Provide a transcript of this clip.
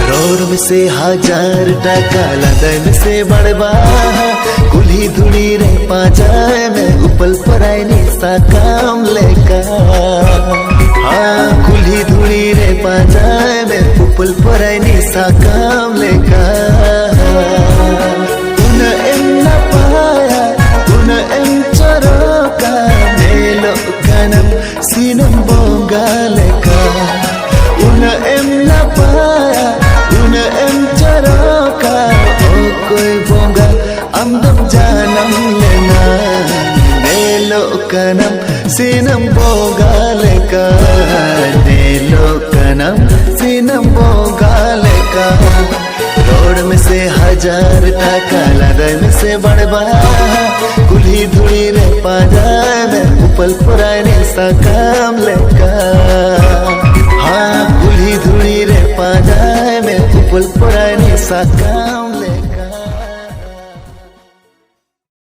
Road में से 1000 टाका लदन से बड़बा कुल्ही धुली रे पाजाए में उपल पराई निशा काम लेका। हाँ कुल्ही धुली रे पाजाए में उपल पराई निशा काम लेका। उन एम ना पाया उन एम चरोका मेलो कनम सिनम बोंगा लेका। उन एम ना पाया उन एम चरोका ओ कोई बोंगा अमदम जानम लेना नेलो कनम सिनम बोंगा लेका। नेलो कनम सिनम बोंगा लेका। रोड में से 1000 टाका लदन से बड़बा कुल्ही धुली रे पाजाए में उपल पुराने सा काम लेका। हाँ कुल्ही धुली रे पाजाए में उपल पुराने सा काम लेका।